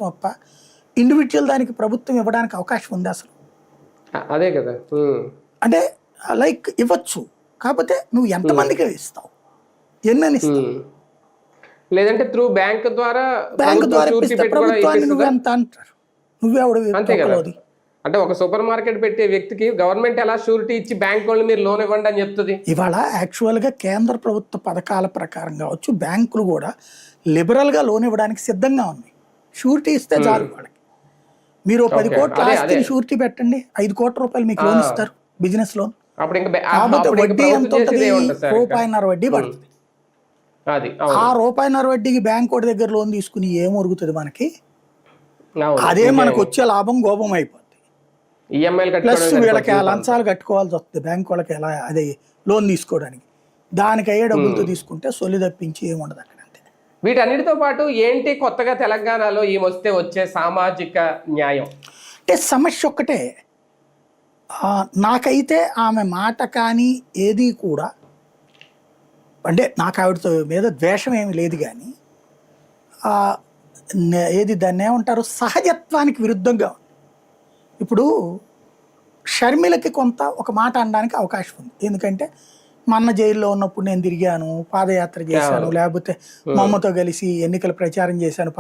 తప్ప ఇండివిజువల్ దానికి ప్రభుత్వం ఇవ్వడానికి అవకాశం ఉంది అసలు. అదే కదా. అంటే లైక్ ఇవ్వచ్చు, కాకపోతే నువ్వు ఎంతమందికి ఇస్తావు, ఎన్నని ఇస్తావు. లేదంటే త్రూ బ్యాంక్ ద్వారా ఇస్తే ప్రభుత్వాన్ని నువ్వెంత అంటారు, నువ్వెవడు. అంతే కదా. అంటే ఒక సూపర్ మార్కెట్ పెట్టే వ్యక్తికి గవర్నమెంట్ ఎలా షూరిటీ ఇచ్చి బ్యాంక్ వాళ్ళు మీరు లోన్ ఇవ్వండి అని చెప్తుంది. ఇవాళ యాక్చువల్గా కేంద్ర ప్రభుత్వ పథకాల ప్రకారం కావచ్చు, బ్యాంకులు కూడా లిబరల్గా లోన్ ఇవ్వడానికి సిద్ధంగా ఉన్నాయి. షూరిటీ ఇస్తే చాలు వాళ్ళకి. మీరు 10 కోట్ల ఆస్తిని షూరిటీ పెట్టండి, 5 కోట్ల రూపాయలు మీకు లోన్ ఇస్తారు, బిజినెస్ లోన్. కాబట్టి వడ్డీ ఎంత ఉంటుంది, ₹1.5 వడ్డీ పడుతుంది. ఆ ₹1.5 వడ్డీకి బ్యాంక్ వాడి దగ్గర లోన్ తీసుకుని ఏం ఒరుగుతుంది మనకి? అదే మనకు వచ్చే లాభం గోపం అయిపోతుంది. ప్లస్ వీళ్ళకి లంచాలు కట్టుకోవాల్సి వస్తుంది బ్యాంక్ వాళ్ళకి, ఎలా అదే లోన్ తీసుకోవడానికి. దానికి అయ్యే డబ్బులతో తీసుకుంటే సొల్లి తప్పించి ఏముండదు అక్కడ. అంతే. వీటన్నిటితో పాటు ఏంటి కొత్తగా తెలంగాణలో వస్తే వచ్చే సామాజిక న్యాయం అంటే సమస్య ఒక్కటే. నాకైతే ఆమె మాట కానీ ఏది కూడా, అంటే నాకు ఆవిడతో మీద ద్వేషం ఏమి లేదు, కానీ ఏది దాన్ని ఏమంటారు, సహజత్వానికి విరుద్ధంగా ఉంది. ఇప్పుడు షర్మిలకి కొంత ఒక మాట అనడానికి అవకాశం ఉంది, ఎందుకంటే మా అన్న జైల్లో ఉన్నప్పుడు నేను తిరిగాను, పాదయాత్ర చేశాను, లేకపోతే మా అమ్మతో కలిసి ఎన్నికల ప్రచారం చేశాను.